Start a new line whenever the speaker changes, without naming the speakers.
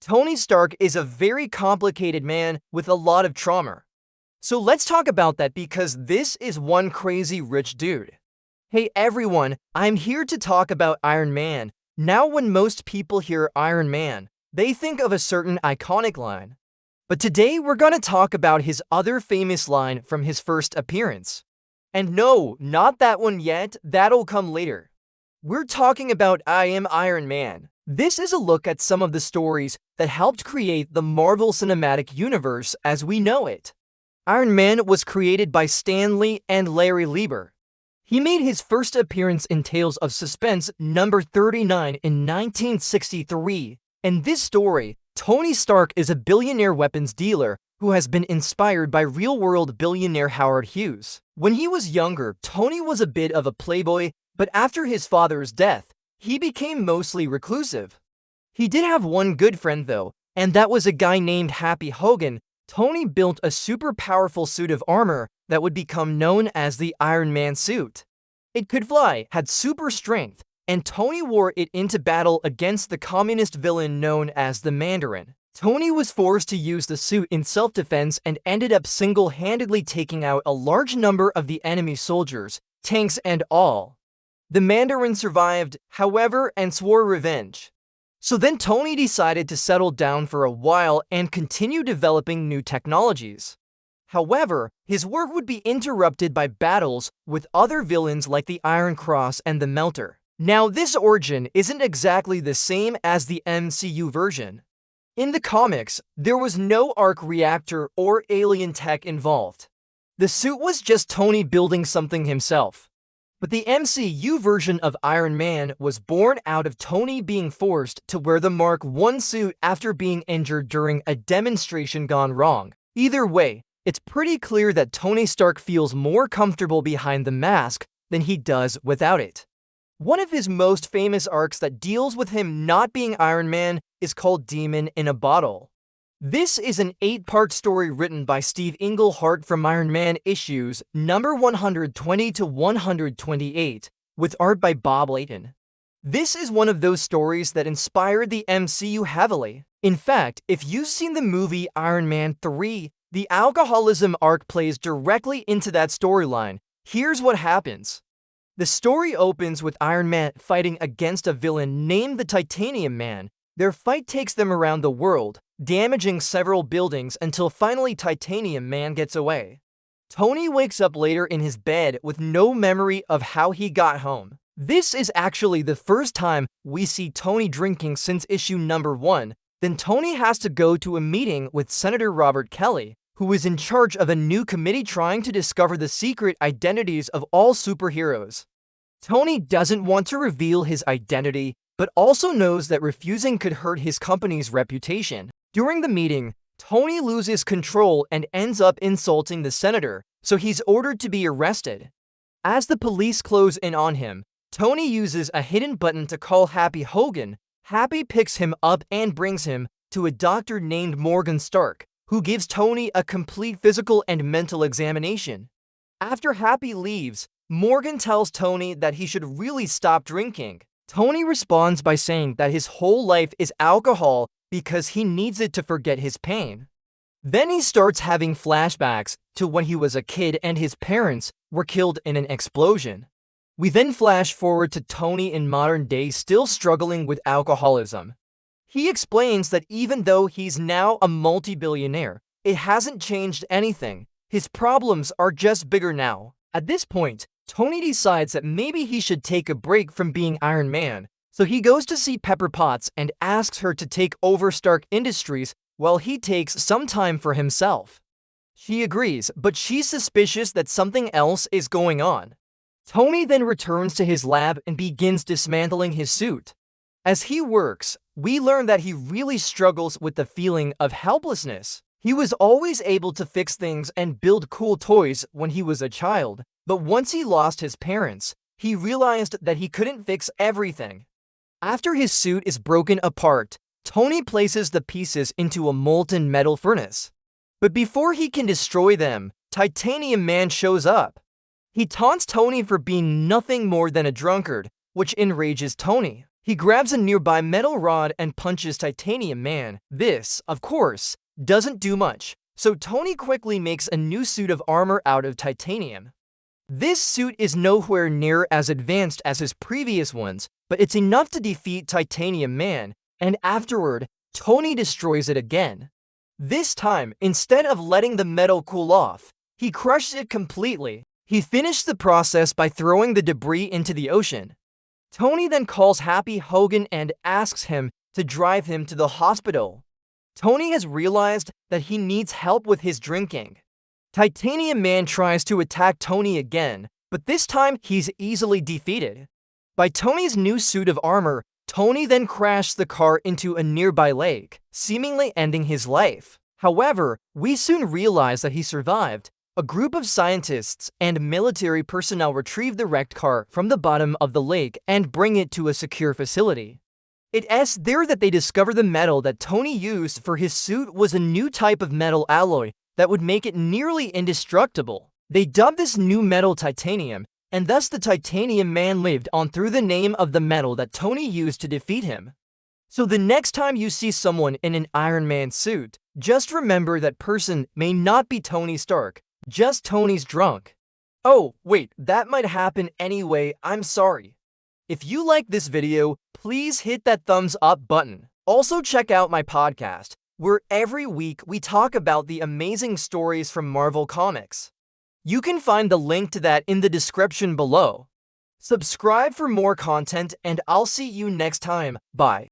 Tony Stark is a very complicated man with a lot of trauma. So let's talk about that because this is one crazy rich dude. Hey everyone, I'm here to talk about Iron Man. Now when most people hear Iron Man, they think of a certain iconic line. But today we're gonna talk about his other famous line from his first appearance. And no, not that one yet, that'll come later. We're talking about I Am Iron Man. This is a look at some of the stories that helped create the Marvel Cinematic Universe as we know it. Iron Man was created by Stan Lee and Larry Lieber. He made his first appearance in Tales of Suspense number 39 in 1963. In this story, Tony Stark is a billionaire weapons dealer who has been inspired by real-world billionaire Howard Hughes. When he was younger, Tony was a bit of a playboy, but after his father's death, he became mostly reclusive. He did have one good friend though, and that was a guy named Happy Hogan. Tony built a super powerful suit of armor that would become known as the Iron Man suit. It could fly, had super strength, and Tony wore it into battle against the communist villain known as the Mandarin. Tony was forced to use the suit in self-defense and ended up single-handedly taking out a large number of the enemy soldiers, tanks and all. The Mandarin survived, however, and swore revenge. So then Tony decided to settle down for a while and continue developing new technologies. However, his work would be interrupted by battles with other villains like the Iron Cross and the Melter. Now, this origin isn't exactly the same as the MCU version. In the comics, there was no arc reactor or alien tech involved. The suit was just Tony building something himself. But the MCU version of Iron Man was born out of Tony being forced to wear the Mark I suit after being injured during a demonstration gone wrong. Either way, it's pretty clear that Tony Stark feels more comfortable behind the mask than he does without it. One of his most famous arcs that deals with him not being Iron Man is called Demon in a Bottle. This is an 8-part story written by Steve Englehart from Iron Man issues number 120 to 128, with art by Bob Layton. This is one of those stories that inspired the MCU heavily. In fact, if you've seen the movie Iron Man 3, the alcoholism arc plays directly into that storyline. Here's what happens. The story opens with Iron Man fighting against a villain named the Titanium Man. Their fight takes them around the world, damaging several buildings until finally Titanium Man gets away. Tony wakes up later in his bed with no memory of how he got home. This is actually the first time we see Tony drinking since issue number 1. Then Tony has to go to a meeting with Senator Robert Kelly, who is in charge of a new committee trying to discover the secret identities of all superheroes. Tony doesn't want to reveal his identity, but also knows that refusing could hurt his company's reputation. During the meeting, Tony loses control and ends up insulting the senator, so he's ordered to be arrested. As the police close in on him, Tony uses a hidden button to call Happy Hogan. Happy picks him up and brings him to a doctor named Morgan Stark, who gives Tony a complete physical and mental examination. After Happy leaves, Morgan tells Tony that he should really stop drinking. Tony responds by saying that his whole life is alcohol because he needs it to forget his pain. Then he starts having flashbacks to when he was a kid and his parents were killed in an explosion. We then flash forward to Tony in modern day still struggling with alcoholism. He explains that even though he's now a multi-billionaire, it hasn't changed anything. His problems are just bigger now. At this point, Tony decides that maybe he should take a break from being Iron Man, so he goes to see Pepper Potts and asks her to take over Stark Industries while he takes some time for himself. She agrees, but she's suspicious that something else is going on. Tony then returns to his lab and begins dismantling his suit. As he works, we learn that he really struggles with the feeling of helplessness. He was always able to fix things and build cool toys when he was a child, but once he lost his parents, he realized that he couldn't fix everything. After his suit is broken apart, Tony places the pieces into a molten metal furnace. But before he can destroy them, Titanium Man shows up. He taunts Tony for being nothing more than a drunkard, which enrages Tony. He grabs a nearby metal rod and punches Titanium Man. This, of course, doesn't do much, so Tony quickly makes a new suit of armor out of titanium. This suit is nowhere near as advanced as his previous ones, but it's enough to defeat Titanium Man, and afterward, Tony destroys it again. This time, instead of letting the metal cool off, he crushes it completely. He finished the process by throwing the debris into the ocean. Tony then calls Happy Hogan and asks him to drive him to the hospital. Tony has realized that he needs help with his drinking. Titanium Man tries to attack Tony again, but this time he's easily defeated. By Tony's new suit of armor, Tony then crashed the car into a nearby lake, seemingly ending his life. However, we soon realize that he survived. A group of scientists and military personnel retrieve the wrecked car from the bottom of the lake and bring it to a secure facility. It's there that they discover the metal that Tony used for his suit was a new type of metal alloy that would make it nearly indestructible. They dubbed this new metal titanium, and thus the Titanium Man lived on through the name of the metal that Tony used to defeat him. So the next time you see someone in an Iron Man suit, just remember that person may not be Tony Stark, just Tony's drunk. Oh, wait, that might happen anyway, I'm sorry. If you like this video, please hit that thumbs up button. Also check out my podcast, where every week we talk about the amazing stories from Marvel Comics. You can find the link to that in the description below. Subscribe for more content and I'll see you next time. Bye.